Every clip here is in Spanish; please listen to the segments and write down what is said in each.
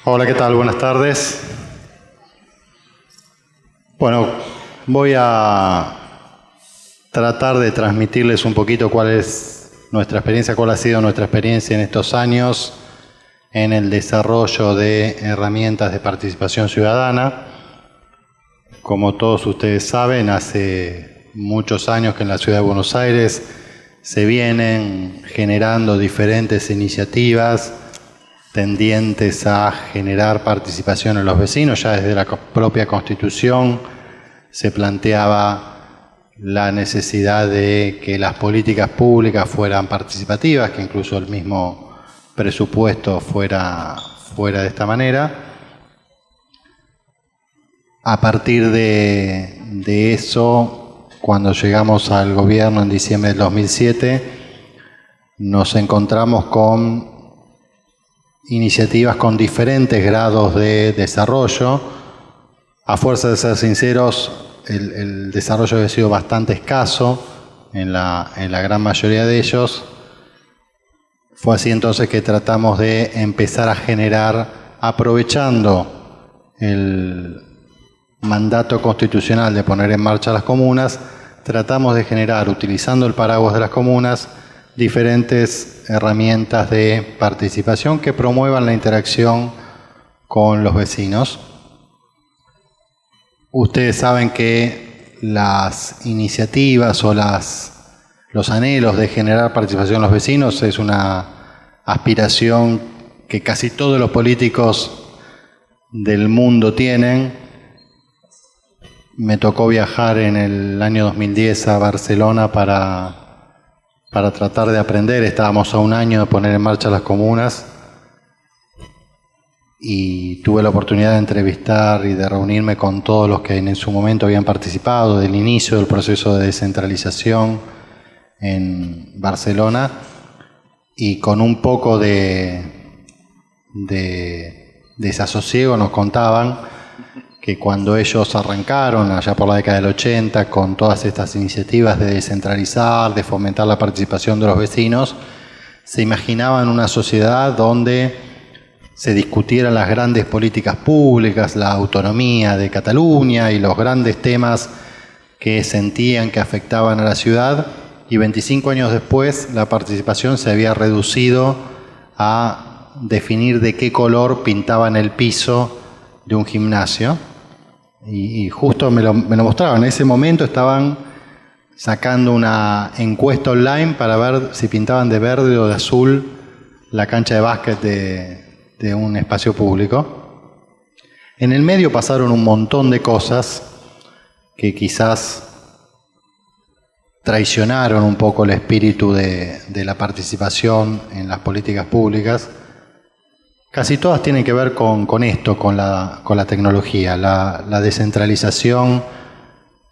Hola, ¿qué tal? Buenas tardes. Bueno, voy a tratar de transmitirles un poquito cuál es nuestra experiencia, cuál ha sido nuestra experiencia en estos años en el desarrollo de herramientas de participación ciudadana. Como todos ustedes saben, hace muchos años que en la Ciudad de Buenos Aires se vienen generando diferentes iniciativas tendientes a generar participación en los vecinos. Ya desde la propia Constitución se planteaba la necesidad de que las políticas públicas fueran participativas, que incluso el mismo presupuesto fuera de esta manera. A partir de eso, cuando llegamos al gobierno en diciembre del 2007, nos encontramos con iniciativas con diferentes grados de desarrollo. A fuerza de ser sinceros, el desarrollo había sido bastante escaso en la gran mayoría de ellos. Fue así entonces que tratamos de empezar a generar, aprovechando el mandato constitucional de poner en marcha las comunas, tratamos de generar, utilizando el paraguas de las comunas, diferentes herramientas de participación que promuevan la interacción con los vecinos. Ustedes saben que las iniciativas o los anhelos de generar participación en los vecinos es una aspiración que casi todos los políticos del mundo tienen. Me tocó viajar en el año 2010 a Barcelona para tratar de aprender. Estábamos a un año de poner en marcha las comunas y tuve la oportunidad de entrevistar y de reunirme con todos los que en su momento habían participado del inicio del proceso de descentralización en Barcelona, y con un poco de desasosiego nos contaban que cuando ellos arrancaron, allá por la década del 80, con todas estas iniciativas de descentralizar, de fomentar la participación de los vecinos, se imaginaban una sociedad donde se discutieran las grandes políticas públicas, la autonomía de Cataluña y los grandes temas que sentían que afectaban a la ciudad, y 25 años después la participación se había reducido a definir de qué color pintaban el piso de un gimnasio. Y justo me lo mostraban. En ese momento estaban sacando una encuesta online para ver si pintaban de verde o de azul la cancha de básquet de un espacio público. En el medio pasaron un montón de cosas que quizás traicionaron un poco el espíritu de la participación en las políticas públicas. Casi todas tienen que ver con esto, con la tecnología. La descentralización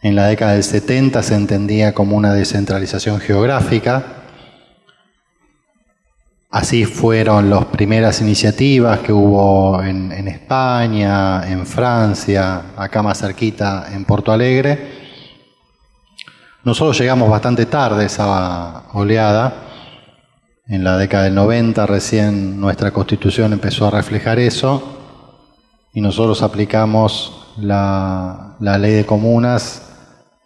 en la década del 70 se entendía como una descentralización geográfica. Así fueron las primeras iniciativas que hubo en España, en Francia, acá más cerquita en Porto Alegre. Nosotros llegamos bastante tarde a esa oleada. En la década del 90 recién nuestra Constitución empezó a reflejar eso, y nosotros aplicamos la ley de comunas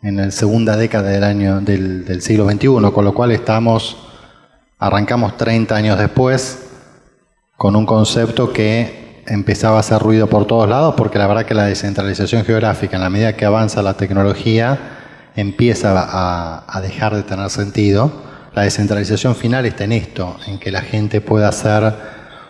en la segunda década del siglo XXI, con lo cual arrancamos 30 años después con un concepto que empezaba a hacer ruido por todos lados, porque la verdad que la descentralización geográfica, en la medida que avanza la tecnología, empieza a dejar de tener sentido. La descentralización final está en esto, en que la gente pueda hacer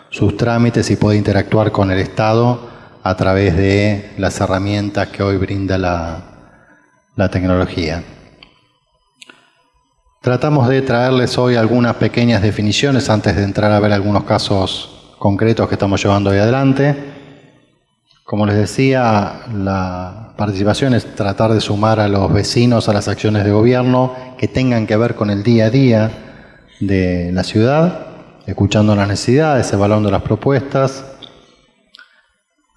sus trámites y pueda interactuar con el Estado a través de las herramientas que hoy brinda la tecnología. Tratamos de traerles hoy algunas pequeñas definiciones antes de entrar a ver algunos casos concretos que estamos llevando hoy adelante. Como les decía, la participación es tratar de sumar a los vecinos a las acciones de gobierno que tengan que ver con el día a día de la ciudad, escuchando las necesidades, evaluando las propuestas.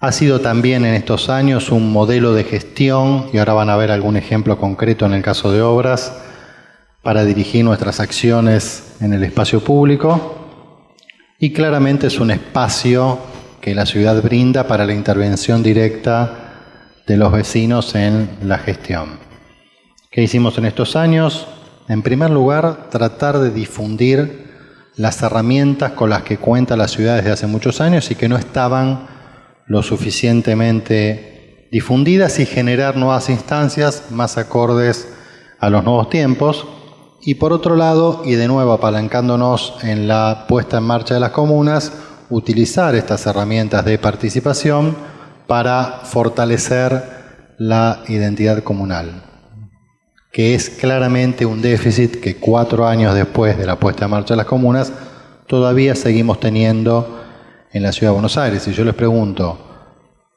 Ha sido también en estos años un modelo de gestión, y ahora van a ver algún ejemplo concreto en el caso de obras, para dirigir nuestras acciones en el espacio público, y claramente es un espacio que la ciudad brinda para la intervención directa de los vecinos en la gestión. ¿Qué hicimos en estos años? En primer lugar, tratar de difundir las herramientas con las que cuenta la ciudad desde hace muchos años y que no estaban lo suficientemente difundidas, y generar nuevas instancias más acordes a los nuevos tiempos. Y por otro lado, y de nuevo apalancándonos en la puesta en marcha de las comunas, utilizar estas herramientas de participación para fortalecer la identidad comunal, que es claramente un déficit que 4 años después de la puesta en marcha de las comunas todavía seguimos teniendo en la Ciudad de Buenos Aires. Y yo les pregunto,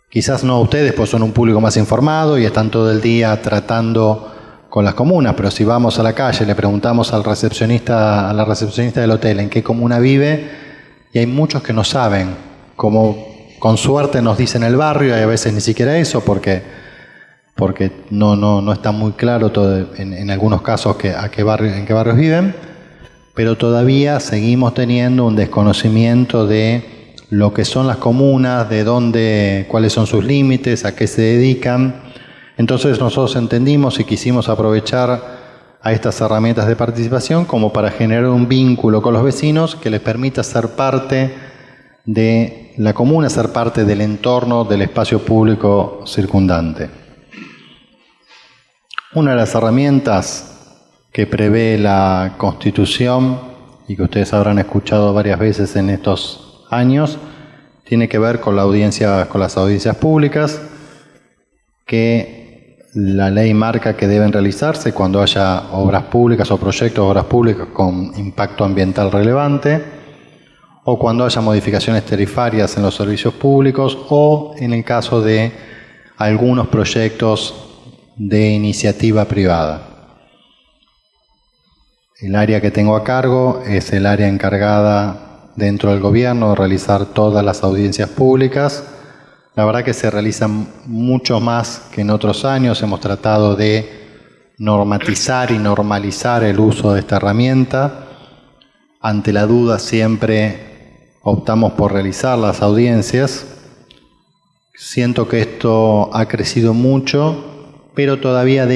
quizás no a ustedes, pues son un público más informado y están todo el día tratando con las comunas, pero si vamos a la calle, le preguntamos al recepcionista, a la recepcionista del hotel en qué comuna vive, y hay muchos que no saben, como con suerte nos dicen el barrio, y a veces ni siquiera eso, porque no está muy claro todo, en algunos casos en qué barrios viven, pero todavía seguimos teniendo un desconocimiento de lo que son las comunas, de dónde, cuáles son sus límites, a qué se dedican. Entonces nosotros entendimos y quisimos aprovechar a estas herramientas de participación como para generar un vínculo con los vecinos que les permita ser parte de la comuna, ser parte del entorno, del espacio público circundante. Una de las herramientas que prevé la Constitución y que ustedes habrán escuchado varias veces en estos años tiene que ver con las audiencias públicas, que la ley marca que deben realizarse cuando haya obras públicas o proyectos de obras públicas con impacto ambiental relevante, o cuando haya modificaciones tarifarias en los servicios públicos, o en el caso de algunos proyectos de iniciativa privada. El área que tengo a cargo es el área encargada dentro del gobierno de realizar todas las audiencias públicas. La verdad que se realizan mucho más que en otros años. Hemos tratado de normatizar y normalizar el uso de esta herramienta. Ante la duda siempre optamos por realizar las audiencias. Siento que esto ha crecido mucho, pero todavía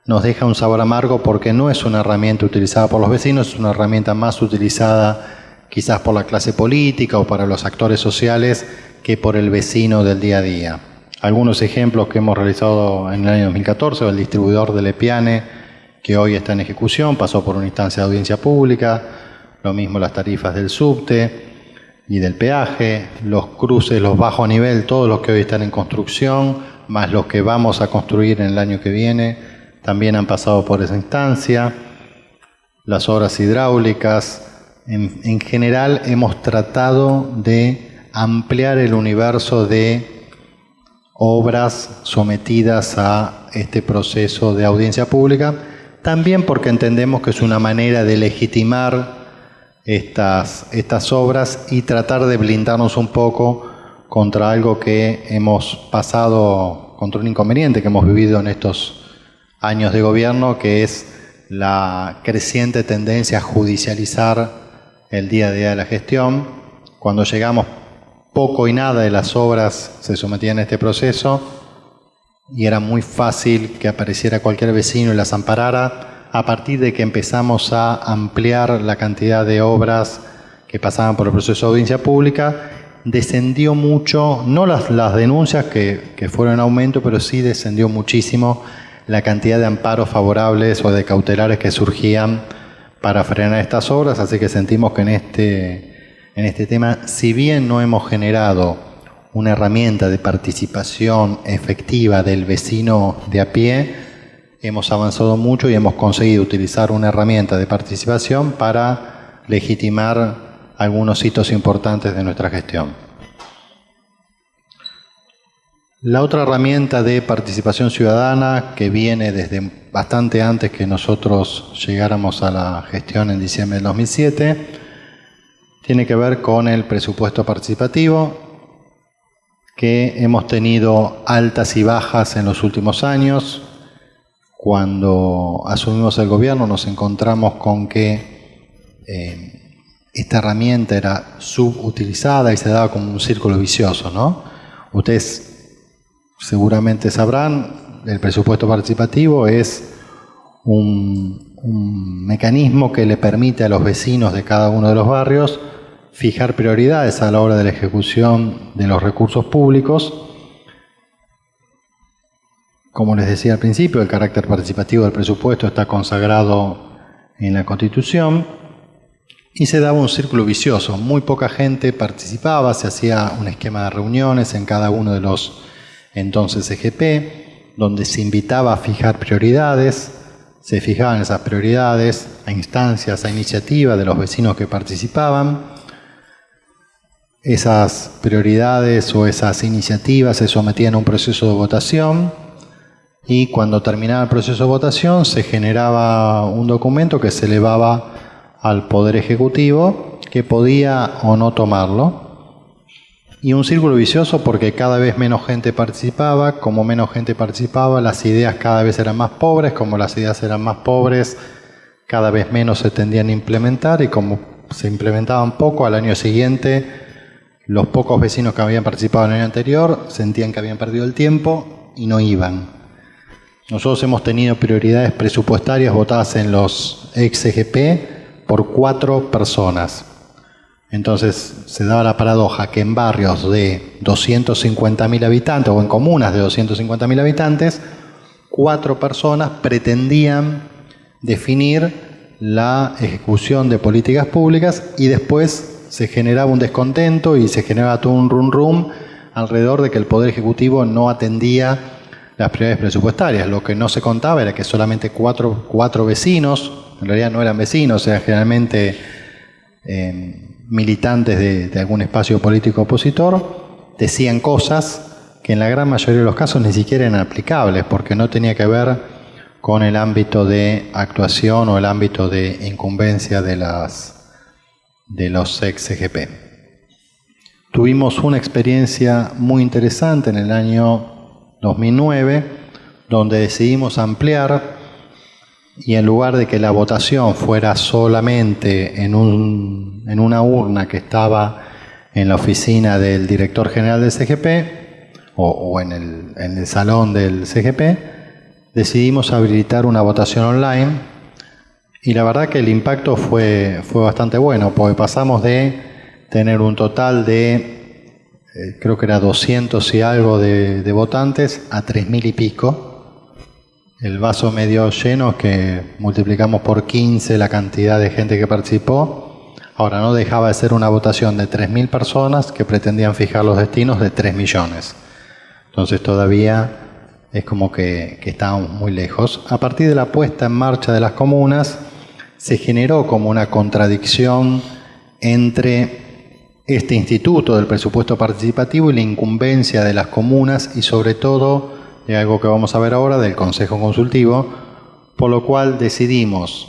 nos deja un sabor amargo porque no es una herramienta utilizada por los vecinos, es una herramienta más utilizada quizás por la clase política o para los actores sociales que por el vecino del día a día. Algunos ejemplos que hemos realizado en el año 2014, el distribuidor de Lepiane, que hoy está en ejecución, pasó por una instancia de audiencia pública, lo mismo las tarifas del subte y del peaje, los cruces, los bajo nivel, todos los que hoy están en construcción, más los que vamos a construir en el año que viene, también han pasado por esa instancia, las obras hidráulicas. En general hemos tratado de ampliar el universo de obras sometidas a este proceso de audiencia pública, también porque entendemos que es una manera de legitimar estas obras y tratar de blindarnos un poco contra algo que hemos pasado, contra un inconveniente que hemos vivido en estos años de gobierno, que es la creciente tendencia a judicializar el día a día de la gestión. Cuando llegamos, poco y nada de las obras se sometían a este proceso y era muy fácil que apareciera cualquier vecino y las amparara. A partir de que empezamos a ampliar la cantidad de obras que pasaban por el proceso de audiencia pública, descendió mucho, no las denuncias que fueron en aumento, pero sí descendió muchísimo la cantidad de amparos favorables o de cautelares que surgían para frenar estas obras, así que sentimos que en este tema, si bien no hemos generado una herramienta de participación efectiva del vecino de a pie, hemos avanzado mucho y hemos conseguido utilizar una herramienta de participación para legitimar algunos hitos importantes de nuestra gestión. La otra herramienta de participación ciudadana, que viene desde bastante antes que nosotros llegáramos a la gestión en diciembre del 2007, tiene que ver con el presupuesto participativo, que hemos tenido altas y bajas en los últimos años. Cuando asumimos el gobierno nos encontramos con que esta herramienta era subutilizada y se daba como un círculo vicioso, ¿no? Ustedes seguramente sabrán, el presupuesto participativo es un mecanismo que le permite a los vecinos de cada uno de los barrios fijar prioridades a la hora de la ejecución de los recursos públicos. Como les decía al principio, el carácter participativo del presupuesto está consagrado en la Constitución y se daba un círculo vicioso. Muy poca gente participaba, se hacía un esquema de reuniones en cada uno de los entonces EGP, donde se invitaba a fijar prioridades, se fijaban esas prioridades a instancias, a iniciativas de los vecinos que participaban. Esas prioridades o esas iniciativas se sometían a un proceso de votación y cuando terminaba el proceso de votación se generaba un documento que se elevaba al Poder Ejecutivo, que podía o no tomarlo. Y un círculo vicioso porque cada vez menos gente participaba, como menos gente participaba, las ideas cada vez eran más pobres, como las ideas eran más pobres, cada vez menos se tendían a implementar y como se implementaban poco, al año siguiente los pocos vecinos que habían participado en el año anterior sentían que habían perdido el tiempo y no iban. Nosotros hemos tenido prioridades presupuestarias votadas en los ex-EGP por 4 personas. Entonces se daba la paradoja que en barrios de 250.000 habitantes o en comunas de 250.000 habitantes, 4 personas pretendían definir la ejecución de políticas públicas y después se generaba un descontento y se generaba todo un rum alrededor de que el Poder Ejecutivo no atendía las prioridades presupuestarias. Lo que no se contaba era que solamente cuatro vecinos, en realidad no eran vecinos, eran generalmente militantes de algún espacio político opositor, decían cosas que en la gran mayoría de los casos ni siquiera eran aplicables, porque no tenía que ver con el ámbito de actuación o el ámbito de incumbencia de los ex-EGP. Tuvimos una experiencia muy interesante en el año 2009, donde decidimos ampliar y en lugar de que la votación fuera solamente en una urna que estaba en la oficina del director general del CGP o en el salón del CGP, decidimos habilitar una votación online y la verdad que el impacto fue bastante bueno, porque pasamos de tener un total de creo que era 200 y algo de votantes a 3.000 y pico. El vaso medio lleno, que multiplicamos por 15 la cantidad de gente que participó. Ahora, no dejaba de ser una votación de 3.000 personas que pretendían fijar los destinos de 3 millones. Entonces todavía es como que estábamos muy lejos. A partir de la puesta en marcha de las comunas, se generó como una contradicción entre este instituto del presupuesto participativo y la incumbencia de las comunas y sobre todo de algo que vamos a ver ahora del Consejo Consultivo, por lo cual decidimos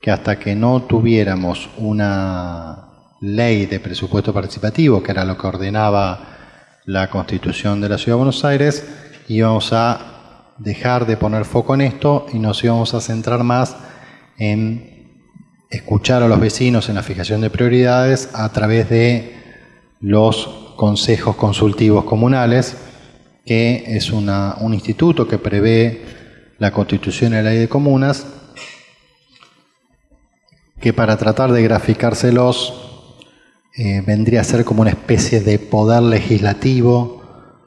que hasta que no tuviéramos una ley de presupuesto participativo, que era lo que ordenaba la Constitución de la Ciudad de Buenos Aires, íbamos a dejar de poner foco en esto y nos íbamos a centrar más en escuchar a los vecinos en la fijación de prioridades a través de los consejos consultivos comunales, que es un instituto que prevé la Constitución y la Ley de Comunas, que para tratar de graficárselos vendría a ser como una especie de poder legislativo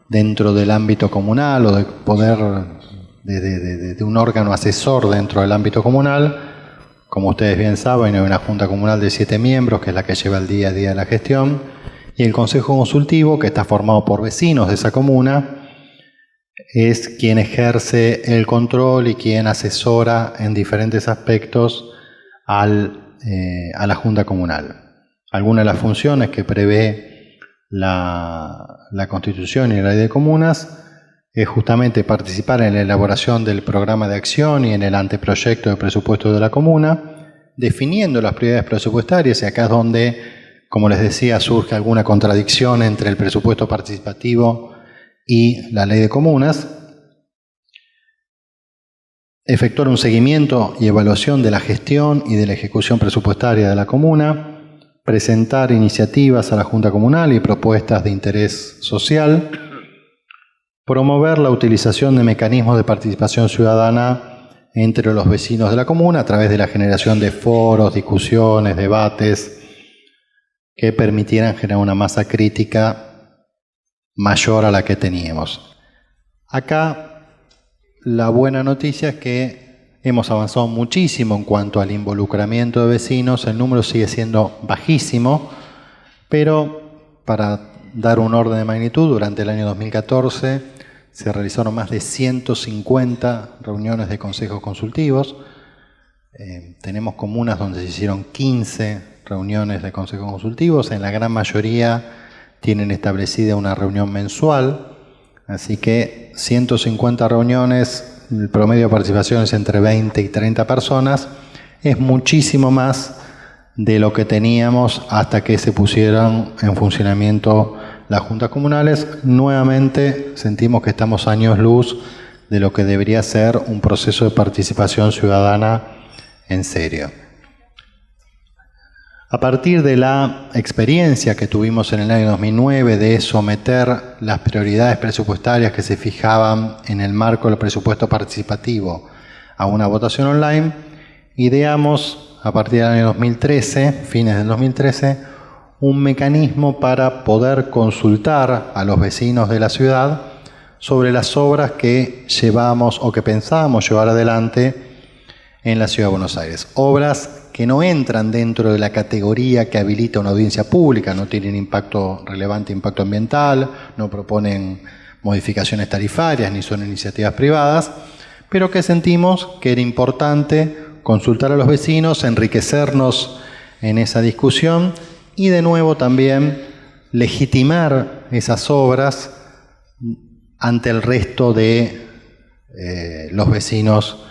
dentro del ámbito comunal o de poder de un órgano asesor dentro del ámbito comunal. Como ustedes bien saben, hay una Junta Comunal de 7 miembros, que es la que lleva el día a día la gestión, y el Consejo Consultivo, que está formado por vecinos de esa comuna, es quien ejerce el control y quien asesora en diferentes aspectos a la Junta Comunal. Algunas de las funciones que prevé la Constitución y la Ley de Comunas es justamente participar en la elaboración del programa de acción y en el anteproyecto de presupuesto de la comuna, definiendo las prioridades presupuestarias, y acá es donde, como les decía, surge alguna contradicción entre el presupuesto participativo y la Ley de Comunas, efectuar un seguimiento y evaluación de la gestión y de la ejecución presupuestaria de la comuna, presentar iniciativas a la Junta Comunal y propuestas de interés social, promover la utilización de mecanismos de participación ciudadana entre los vecinos de la comuna a través de la generación de foros, discusiones, debates que permitieran generar una masa crítica mayor a la que teníamos. Acá la buena noticia es que hemos avanzado muchísimo en cuanto al involucramiento de vecinos. El número sigue siendo bajísimo, pero para dar un orden de magnitud, durante el año 2014 se realizaron más de 150 reuniones de consejos consultivos. Tenemos comunas donde se hicieron 15 reuniones de consejos consultivos. En la gran mayoría tienen establecida una reunión mensual. Así que 150 reuniones, el promedio de participación es entre 20 y 30 personas. Es muchísimo más de lo que teníamos hasta que se pusieron en funcionamiento las juntas comunales. Nuevamente sentimos que estamos años luz de lo que debería ser un proceso de participación ciudadana en serio. A partir de la experiencia que tuvimos en el año 2009 de someter las prioridades presupuestarias que se fijaban en el marco del presupuesto participativo a una votación online, ideamos a partir del año 2013, fines del 2013, un mecanismo para poder consultar a los vecinos de la ciudad sobre las obras que llevamos o que pensábamos llevar adelante en la Ciudad de Buenos Aires. Obras que no entran dentro de la categoría que habilita una audiencia pública, no tienen impacto relevante, impacto ambiental, no proponen modificaciones tarifarias ni son iniciativas privadas, pero que sentimos que era importante consultar a los vecinos, enriquecernos en esa discusión y de nuevo también legitimar esas obras ante el resto de los vecinos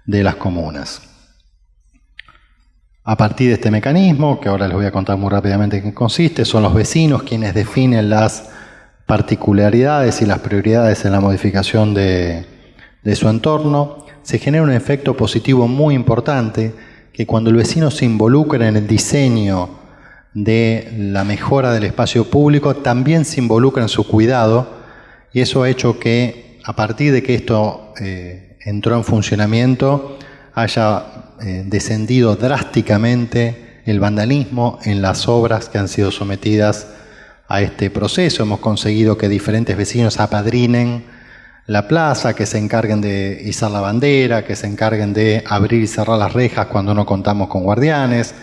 de las comunas. A partir de este mecanismo, que ahora les voy a contar muy rápidamente en qué consiste, son los vecinos quienes definen las particularidades y las prioridades en la modificación de su entorno. Se genera un efecto positivo muy importante, que cuando el vecino se involucra en el diseño de la mejora del espacio público, también se involucra en su cuidado, y eso ha hecho que, a partir de que esto entró en funcionamiento, haya descendido drásticamente el vandalismo en las obras que han sido sometidas a este proceso. Hemos conseguido que diferentes vecinos apadrinen la plaza, que se encarguen de izar la bandera, que se encarguen de abrir y cerrar las rejas cuando no contamos con guardianes,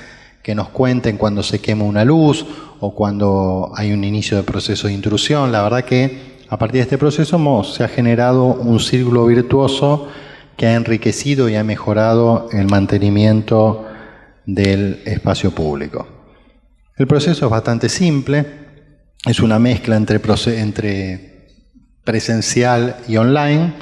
que nos cuenten cuando se quema una luz o cuando hay un inicio de proceso de intrusión. La verdad que a partir de este proceso se ha generado un círculo virtuoso que ha enriquecido y ha mejorado el mantenimiento del espacio público. El proceso es bastante simple, es una mezcla entre presencial y online.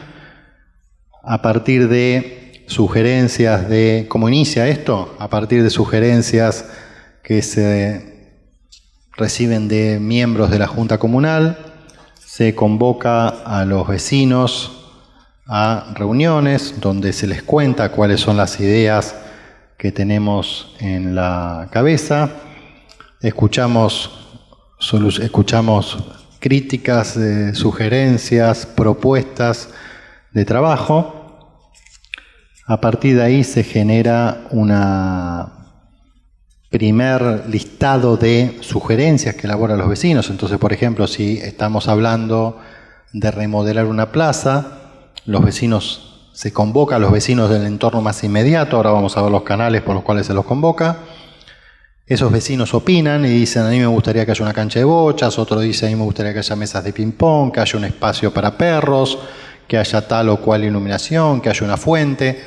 A partir de sugerencias de cómo inicia esto, a partir de sugerencias que se reciben de miembros de la Junta Comunal, se convoca a los vecinos a reuniones donde se les cuenta cuáles son las ideas que tenemos en la cabeza. Escuchamos críticas, sugerencias, propuestas de trabajo. A partir de ahí se genera una primer listado de sugerencias que elaboran los vecinos. Entonces, por ejemplo, si estamos hablando de remodelar una plaza, los vecinos, se convoca a los vecinos del entorno más inmediato. Ahora vamos a ver los canales por los cuales se los convoca. Esos vecinos opinan y dicen: a mí me gustaría que haya una cancha de bochas, otro dice: a mí me gustaría que haya mesas de ping-pong, que haya un espacio para perros, que haya tal o cual iluminación, que haya una fuente.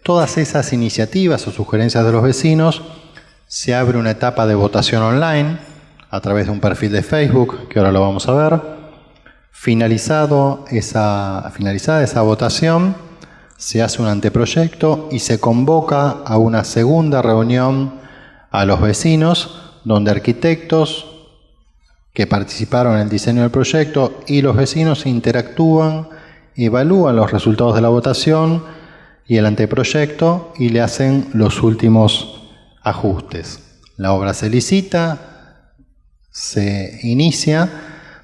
Todas esas iniciativas o sugerencias de los vecinos, se abre una etapa de votación online a través de un perfil de Facebook, que ahora lo vamos a ver. Finalizada esa votación, se hace un anteproyecto y se convoca a una segunda reunión a los vecinos, donde arquitectos que participaron en el diseño del proyecto y los vecinos interactúan, evalúan los resultados de la votación y el anteproyecto y le hacen los últimos ajustes. La obra se licita, se inicia.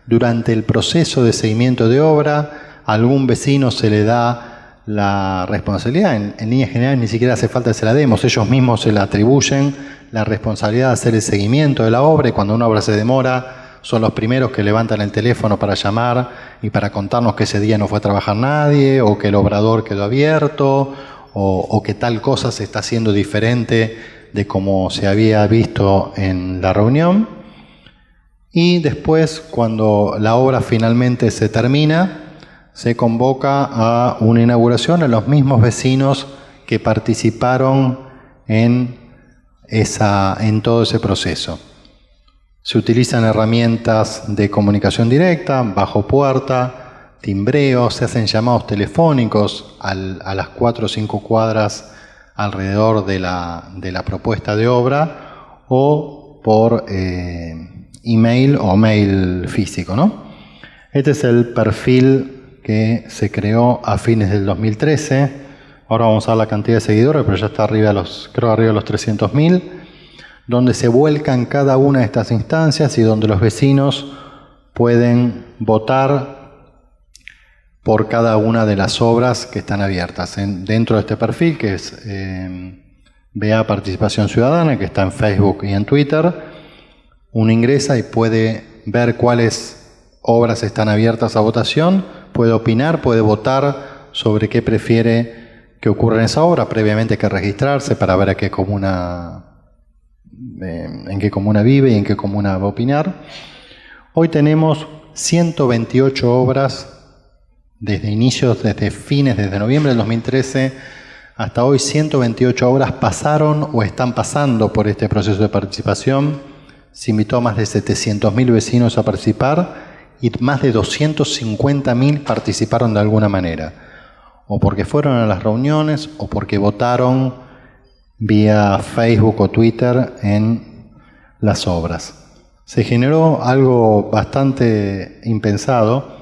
Durante el proceso de seguimiento de obra, a algún vecino se le da la responsabilidad, en líneas generales ni siquiera hace falta que se la demos, ellos mismos se la atribuyen la responsabilidad de hacer el seguimiento de la obra, y cuando una obra se demora son los primeros que levantan el teléfono para llamar y para contarnos que ese día no fue a trabajar nadie, o que el obrador quedó abierto, o que tal cosa se está haciendo diferente de como se había visto en la reunión. Y después, cuando la obra finalmente se termina, se convoca a una inauguración a los mismos vecinos que participaron en todo ese proceso. Se utilizan herramientas de comunicación directa, bajo puerta, timbreo, se hacen llamados telefónicos a las 4 o 5 cuadras alrededor de la propuesta de obra, o por email o mail físico, ¿no? Este es el perfil que se creó a fines del 2013. Ahora vamos a ver la cantidad de seguidores, pero ya está arriba de los 300.000, donde se vuelcan cada una de estas instancias y donde los vecinos pueden votar por cada una de las obras que están abiertas. Dentro de este perfil, que es BA Participación Ciudadana, que está en Facebook y en Twitter, uno ingresa y puede ver cuáles obras están abiertas a votación, puede opinar, puede votar sobre qué prefiere que ocurra en esa obra. Previamente hay que registrarse para ver en qué comuna vive y en qué comuna va a opinar. Hoy tenemos 128 obras desde noviembre del 2013 hasta hoy. 128 obras pasaron o están pasando por este proceso de participación. Se invitó a más de 700.000 vecinos a participar y más de 250.000 participaron de alguna manera, o porque fueron a las reuniones o porque votaron vía Facebook o Twitter en las obras. Se generó algo bastante impensado.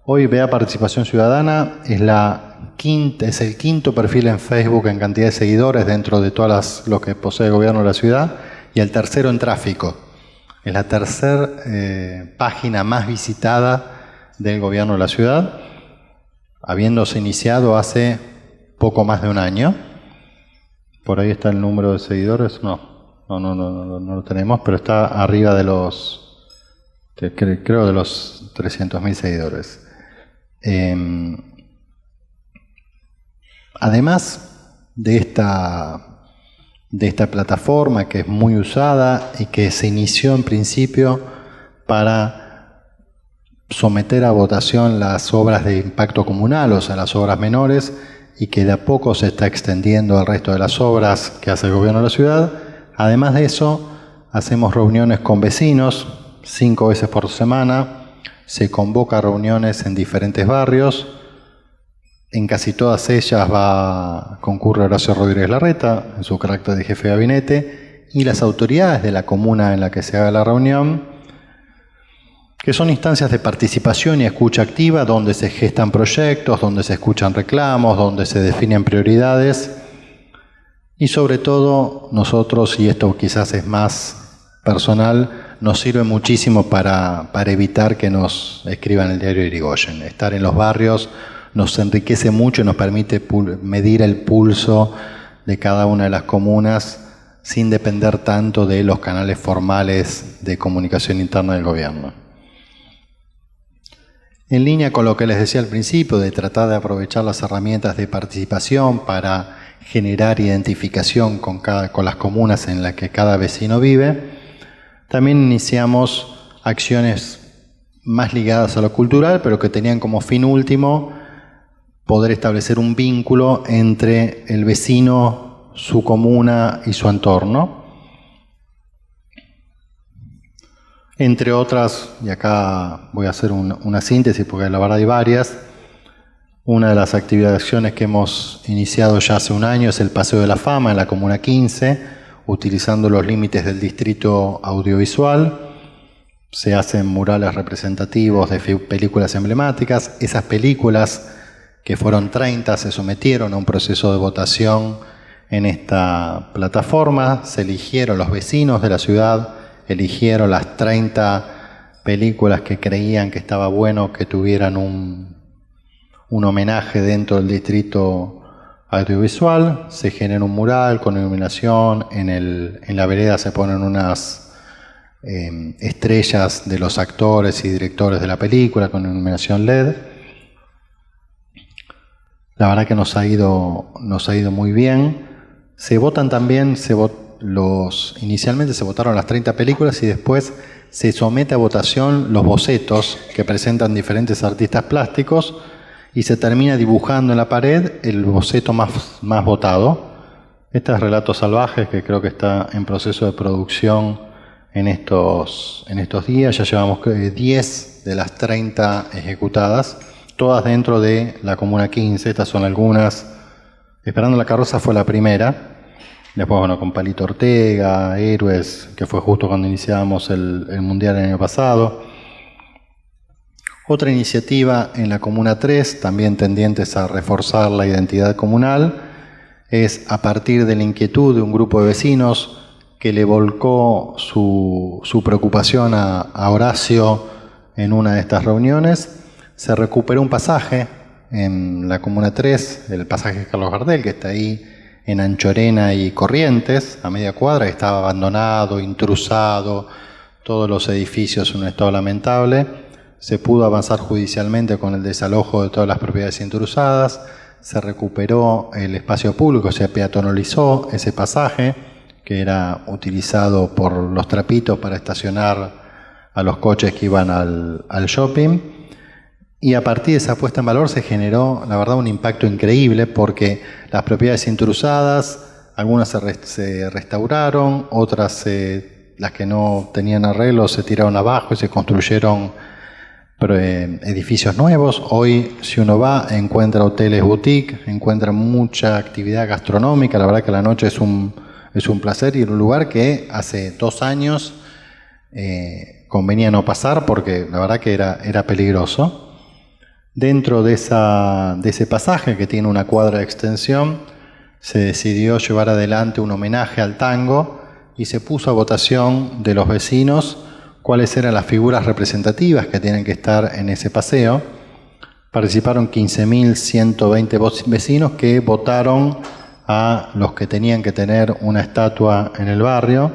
Hoy BA Participación Ciudadana es el quinto perfil en Facebook en cantidad de seguidores dentro de todas los que posee el gobierno de la ciudad, y el tercero en tráfico. Es la tercera página más visitada del gobierno de la ciudad, habiéndose iniciado hace poco más de un año. Por ahí está el número de seguidores. No lo tenemos, pero está arriba de los 300.000 seguidores. Además de esta plataforma, que es muy usada y que se inició en principio para someter a votación las obras de impacto comunal, o sea, las obras menores, y que de a poco se está extendiendo al resto de las obras que hace el gobierno de la ciudad. Además de eso, hacemos reuniones con vecinos 5 veces por semana. Se convoca a reuniones en diferentes barrios. En casi todas ellas concurre Horacio Rodríguez Larreta, en su carácter de jefe de gabinete, y las autoridades de la comuna en la que se haga la reunión, que son instancias de participación y escucha activa, donde se gestan proyectos, donde se escuchan reclamos, donde se definen prioridades, y sobre todo nosotros, y esto quizás es más personal, nos sirve muchísimo para evitar que nos escriban el diario Irigoyen. Estar en los barrios nos enriquece mucho y nos permite medir el pulso de cada una de las comunas sin depender tanto de los canales formales de comunicación interna del gobierno. En línea con lo que les decía al principio, de tratar de aprovechar las herramientas de participación para generar identificación con las comunas en las que cada vecino vive, también iniciamos acciones más ligadas a lo cultural, pero que tenían como fin último poder establecer un vínculo entre el vecino, su comuna y su entorno. Entre otras, y acá voy a hacer una síntesis porque la verdad hay varias, una de las acciones que hemos iniciado ya hace un año es el Paseo de la Fama en la Comuna 15, utilizando los límites del distrito audiovisual. Se hacen murales representativos de películas emblemáticas. Esas películas, que fueron 30, se sometieron a un proceso de votación en esta plataforma. Se eligieron los vecinos de la ciudad, eligieron las 30 películas que creían que estaba bueno que tuvieran un homenaje dentro del distrito audiovisual. Se genera un mural con iluminación, en la vereda se ponen unas estrellas de los actores y directores de la película con iluminación LED. La verdad que nos ha ido muy bien. Se votan también, inicialmente se votaron las 30 películas y después se somete a votación los bocetos que presentan diferentes artistas plásticos y se termina dibujando en la pared el boceto más votado. Este es Relatos Salvajes, que creo que está en proceso de producción en estos días. Ya llevamos 10 de las 30 ejecutadas, todas dentro de la Comuna 15. Estas son algunas. Esperando la carroza fue la primera. Después, bueno, con Palito Ortega, Héroes, que fue justo cuando iniciábamos el Mundial el año pasado. Otra iniciativa en la Comuna 3, también tendientes a reforzar la identidad comunal, es a partir de la inquietud de un grupo de vecinos que le volcó su preocupación a Horacio en una de estas reuniones. Se recuperó un pasaje en la Comuna 3, el pasaje Carlos Gardel, que está ahí en Anchorena y Corrientes, a media cuadra, que estaba abandonado, intrusado, todos los edificios en un estado lamentable. Se pudo avanzar judicialmente con el desalojo de todas las propiedades intrusadas, se recuperó el espacio público, se peatonalizó ese pasaje que era utilizado por los trapitos para estacionar a los coches que iban al shopping. Y a partir de esa puesta en valor se generó, la verdad, un impacto increíble, porque las propiedades intrusadas, algunas se restauraron, otras, las que no tenían arreglo, se tiraron abajo y se construyeron edificios nuevos. Hoy, si uno va, encuentra hoteles boutique, encuentra mucha actividad gastronómica. La verdad que la noche es un placer ir a un lugar que hace 2 años convenía no pasar, porque la verdad que era peligroso. Dentro de ese pasaje, que tiene una cuadra de extensión, se decidió llevar adelante un homenaje al tango y se puso a votación de los vecinos cuáles eran las figuras representativas que tienen que estar en ese paseo. Participaron 15.120 vecinos que votaron a los que tenían que tener una estatua en el barrio.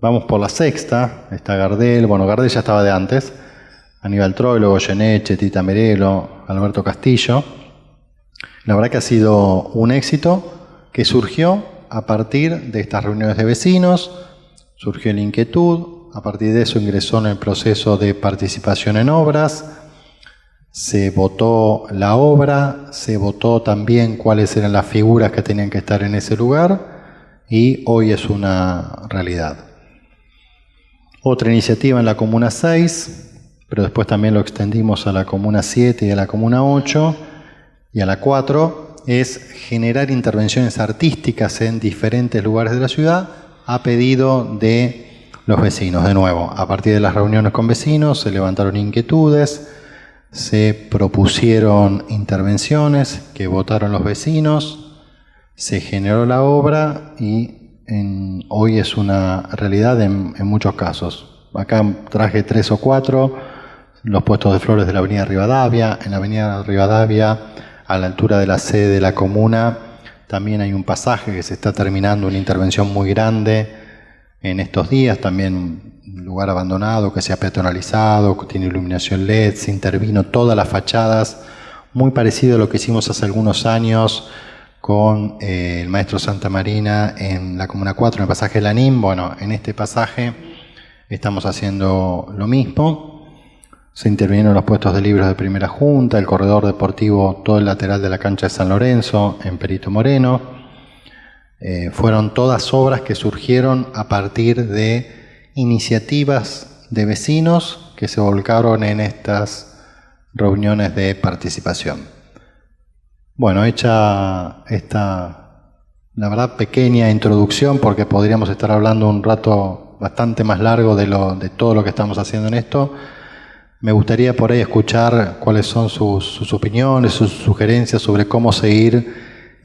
Vamos por la sexta, está Gardel, bueno, Gardel ya estaba de antes, Aníbal Troilo, Goyeneche, Tita Merelo, Alberto Castillo. La verdad que ha sido un éxito que surgió a partir de estas reuniones de vecinos, surgió la inquietud, a partir de eso ingresó en el proceso de participación en obras, se votó la obra, se votó también cuáles eran las figuras que tenían que estar en ese lugar y hoy es una realidad. Otra iniciativa en la Comuna 6, pero después también lo extendimos a la Comuna 7 y a la Comuna 8 y a la 4, es generar intervenciones artísticas en diferentes lugares de la ciudad a pedido de los vecinos. De nuevo, a partir de las reuniones con vecinos se levantaron inquietudes, se propusieron intervenciones que votaron los vecinos, se generó la obra y hoy es una realidad en muchos casos. Acá traje 3 o 4, los puestos de flores de la Avenida Rivadavia. En la Avenida Rivadavia, a la altura de la sede de la comuna, también hay un pasaje que se está terminando, una intervención muy grande en estos días, también un lugar abandonado que se ha peatonalizado, que tiene iluminación LED, se intervino todas las fachadas, muy parecido a lo que hicimos hace algunos años con el Maestro Santa Marina en la Comuna 4, en el pasaje Lanín. Bueno, en este pasaje estamos haciendo lo mismo. Se intervinieron los puestos de libros de Primera Junta, el corredor deportivo, todo el lateral de la cancha de San Lorenzo, en Perito Moreno. Fueron todas obras que surgieron a partir de iniciativas de vecinos que se volcaron en estas reuniones de participación. Bueno, hecha esta, la verdad, pequeña introducción, porque podríamos estar hablando un rato bastante más largo de todo lo que estamos haciendo en esto. Me gustaría por ahí escuchar cuáles son sus opiniones, sus sugerencias sobre cómo seguir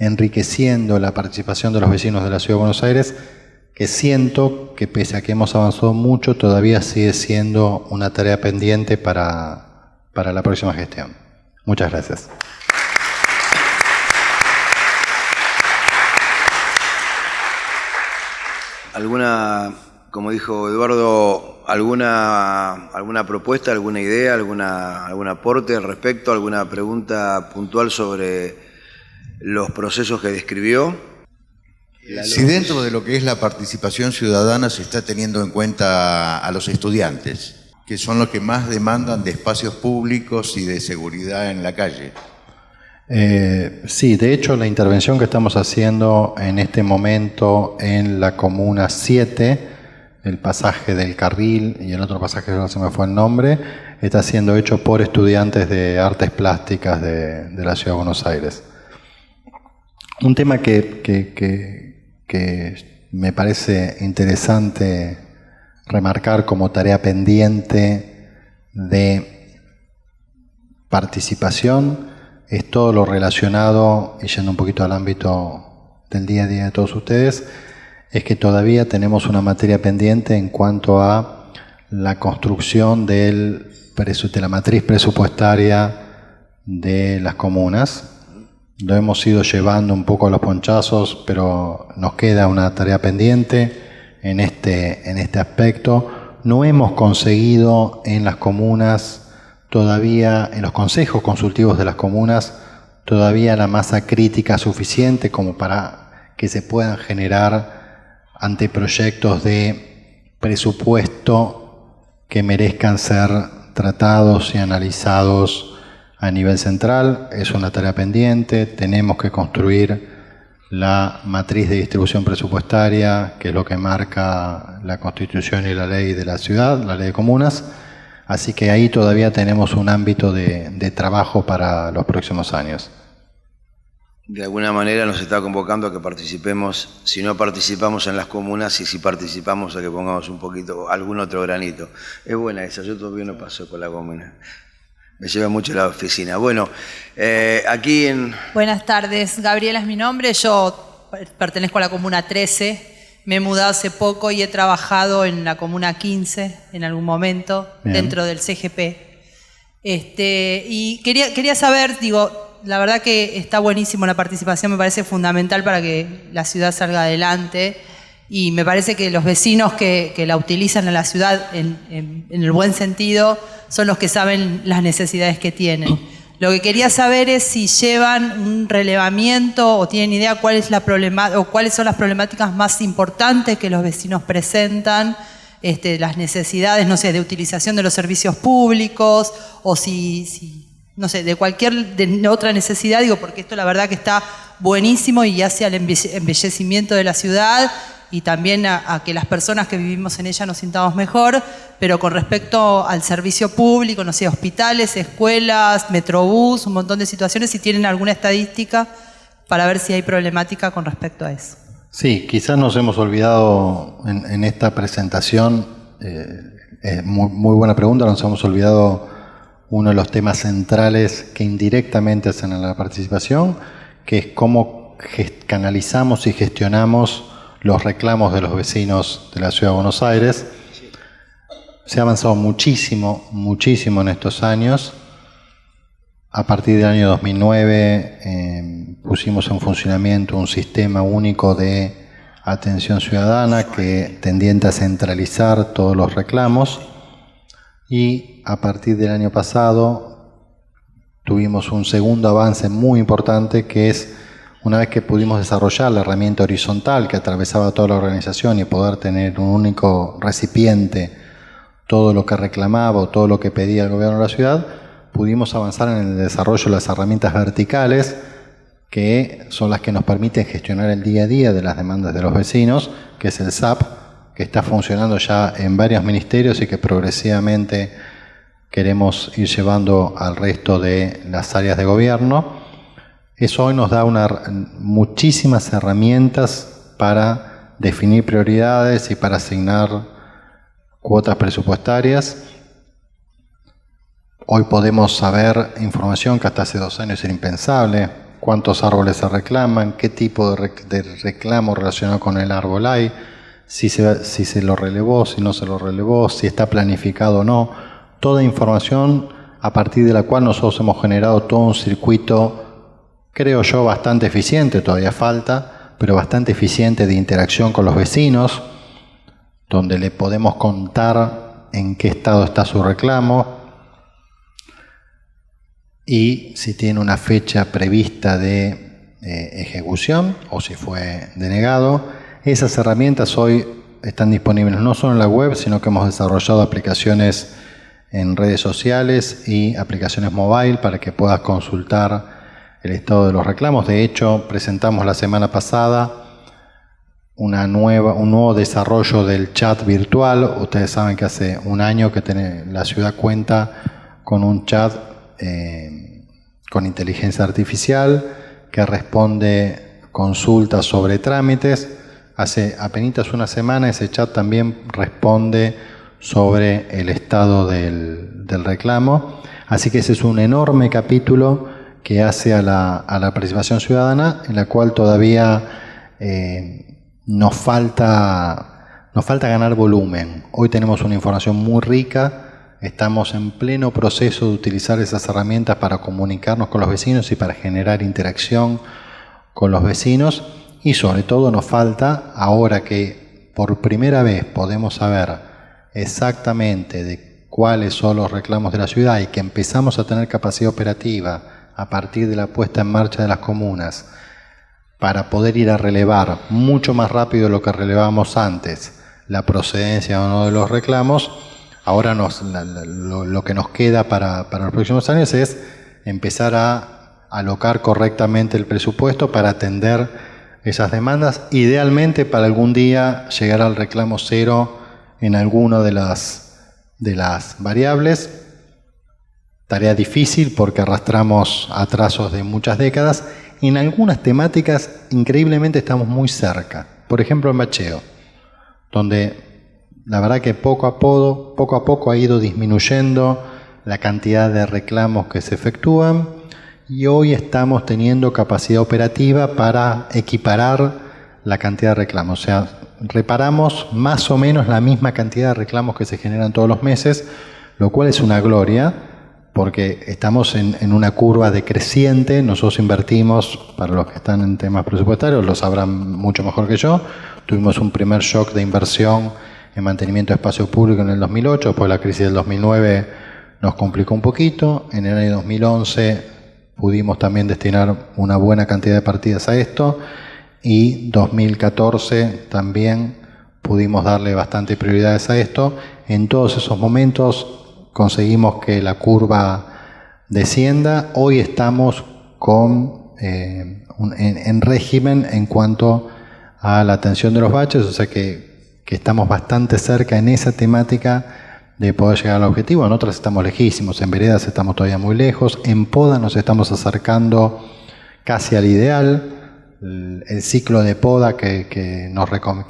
enriqueciendo la participación de los vecinos de la Ciudad de Buenos Aires, que siento que pese a que hemos avanzado mucho, todavía sigue siendo una tarea pendiente para la próxima gestión. Muchas gracias. Como dijo Eduardo, alguna propuesta, alguna idea, algún aporte al respecto, alguna pregunta puntual sobre los procesos que describió? Si dentro de lo que es la participación ciudadana se está teniendo en cuenta a los estudiantes, que son los que más demandan de espacios públicos y de seguridad en la calle. Sí, de hecho la intervención que estamos haciendo en este momento en la Comuna 7, el pasaje del Carril y el otro pasaje, no se me fue el nombre, está siendo hecho por estudiantes de artes plásticas de la Ciudad de Buenos Aires. Un tema que me parece interesante remarcar como tarea pendiente de participación es todo lo relacionado, y yendo un poquito al ámbito del día a día de todos ustedes, es que todavía tenemos una materia pendiente en cuanto a la construcción de la matriz presupuestaria de las comunas. Lo hemos ido llevando un poco a los ponchazos, pero nos queda una tarea pendiente en este aspecto. No hemos conseguido en las comunas todavía, en los consejos consultivos de las comunas, todavía la masa crítica suficiente como para que se puedan generar anteproyectos de presupuesto que merezcan ser tratados y analizados a nivel central. Es una tarea pendiente. Tenemos que construir la matriz de distribución presupuestaria, que es lo que marca la Constitución y la ley de la ciudad, la ley de comunas. Así que ahí todavía tenemos un ámbito de trabajo para los próximos años. De alguna manera nos está convocando a que participemos, si no participamos en las comunas, y si participamos a que pongamos un poquito, algún otro granito. Es buena esa, yo todavía no paso con la comuna. Me lleva mucho la oficina. Bueno, aquí en... Buenas tardes, Gabriela es mi nombre, yo pertenezco a la Comuna 13, me he mudado hace poco y he trabajado en la Comuna 15 en algún momento, bien, dentro del CGP. Y quería saber, la verdad que está buenísimo la participación, me parece fundamental para que la ciudad salga adelante, y me parece que los vecinos que la utilizan en la ciudad en el buen sentido son los que saben las necesidades que tienen. Lo que quería saber es si llevan un relevamiento o tienen idea cuáles son las problemáticas más importantes que los vecinos presentan, las necesidades, no sé, de utilización de los servicios públicos, o no sé, de cualquier otra necesidad, porque esto la verdad que está buenísimo y hace al embellecimiento de la ciudad y también a que las personas que vivimos en ella nos sintamos mejor, pero con respecto al servicio público, no sé, hospitales, escuelas, Metrobús, un montón de situaciones, si tienen alguna estadística para ver si hay problemática con respecto a eso. Sí, quizás nos hemos olvidado en esta presentación, muy buena pregunta, nos hemos olvidado uno de los temas centrales que indirectamente hacen a la participación, que es cómo canalizamos y gestionamos los reclamos de los vecinos de la Ciudad de Buenos Aires. Se ha avanzado muchísimo en estos años. A partir del año 2009 pusimos en funcionamiento un sistema único de atención ciudadana tendiente a centralizar todos los reclamos, y a partir del año pasado tuvimos un segundo avance muy importante, que es una vez que pudimos desarrollar la herramienta horizontal que atravesaba toda la organización y poder tener un único recipiente, todo lo que reclamaba o todo lo que pedía el gobierno de la ciudad, pudimos avanzar en el desarrollo de las herramientas verticales, que son las que nos permiten gestionar el día a día de las demandas de los vecinos, que es el SAP, que está funcionando ya en varios ministerios y que progresivamente queremos ir llevando al resto de las áreas de gobierno. Eso hoy nos da muchísimas herramientas para definir prioridades y para asignar cuotas presupuestarias. Hoy podemos saber información que hasta hace 2 años era impensable. cuántos árboles se reclaman, qué tipo de reclamo relacionado con el árbol hay, si se lo relevó, si no se lo relevó, si está planificado o no. Toda información a partir de la cual nosotros hemos generado todo un circuito, creo yo, bastante eficiente, todavía falta, pero bastante eficiente de interacción con los vecinos, donde le podemos contar en qué estado está su reclamo y si tiene una fecha prevista de ejecución o si fue denegado. Esas herramientas hoy están disponibles no solo en la web, sino que hemos desarrollado aplicaciones en redes sociales y aplicaciones mobile para que puedas consultar el estado de los reclamos. De hecho, presentamos la semana pasada un nuevo desarrollo del chat virtual. Ustedes saben que hace un año que la ciudad cuenta con un chat con inteligencia artificial que responde consultas sobre trámites. Hace apenas una semana ese chat también responde sobre el estado del reclamo. Así que ese es un enorme capítulo que hace a la participación ciudadana, en la cual todavía nos falta ganar volumen. Hoy tenemos una información muy rica, estamos en pleno proceso de utilizar esas herramientas para comunicarnos con los vecinos y para generar interacción con los vecinos, y sobre todo nos falta, ahora que por primera vez podemos saber exactamente de cuáles son los reclamos de la ciudad y que empezamos a tener capacidad operativa a partir de la puesta en marcha de las comunas para poder ir a relevar mucho más rápido de lo que relevábamos antes la procedencia o no de los reclamos. Ahora lo que nos queda para los próximos años es empezar a alocar correctamente el presupuesto para atender esas demandas, idealmente para algún día llegar al reclamo cero en alguna de las variables. Tarea difícil porque arrastramos atrasos de muchas décadas. En algunas temáticas, increíblemente, estamos muy cerca. Por ejemplo, en bacheo, donde la verdad que poco a poco ha ido disminuyendo la cantidad de reclamos que se efectúan, y hoy estamos teniendo capacidad operativa para equiparar la cantidad de reclamos. O sea, reparamos más o menos la misma cantidad de reclamos que se generan todos los meses, lo cual es una gloria, porque estamos en una curva decreciente. Nosotros invertimos, para los que están en temas presupuestarios, lo sabrán mucho mejor que yo, tuvimos un primer shock de inversión en mantenimiento de espacio público en el 2008, después la crisis del 2009 nos complicó un poquito, en el año 2011 pudimos también destinar una buena cantidad de partidas a esto, y 2014 también pudimos darle bastante prioridades a esto. En todos esos momentos conseguimos que la curva descienda. Hoy estamos en régimen en cuanto a la atención de los baches, o sea que estamos bastante cerca en esa temática de poder llegar al objetivo. En otras estamos lejísimos, en veredas estamos todavía muy lejos, en poda nos estamos acercando casi al ideal. El ciclo de poda que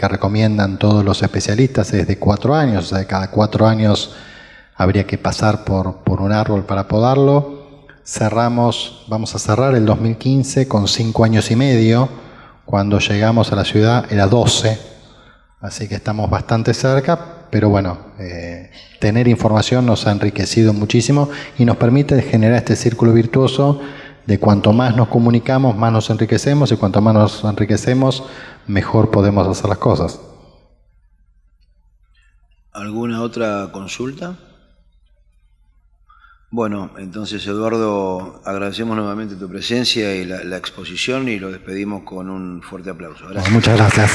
recomiendan todos los especialistas es de 4 años, o sea, de cada 4 años habría que pasar por un árbol para podarlo. Vamos a cerrar el 2015 con 5 años y medio, cuando llegamos a la ciudad era 12, así que estamos bastante cerca. Pero bueno, tener información nos ha enriquecido muchísimo y nos permite generar este círculo virtuoso de cuanto más nos comunicamos, más nos enriquecemos, y cuanto más nos enriquecemos, mejor podemos hacer las cosas. ¿Alguna otra consulta? Bueno, entonces, Eduardo, agradecemos nuevamente tu presencia y la exposición, y lo despedimos con un fuerte aplauso. Gracias. Muchas gracias.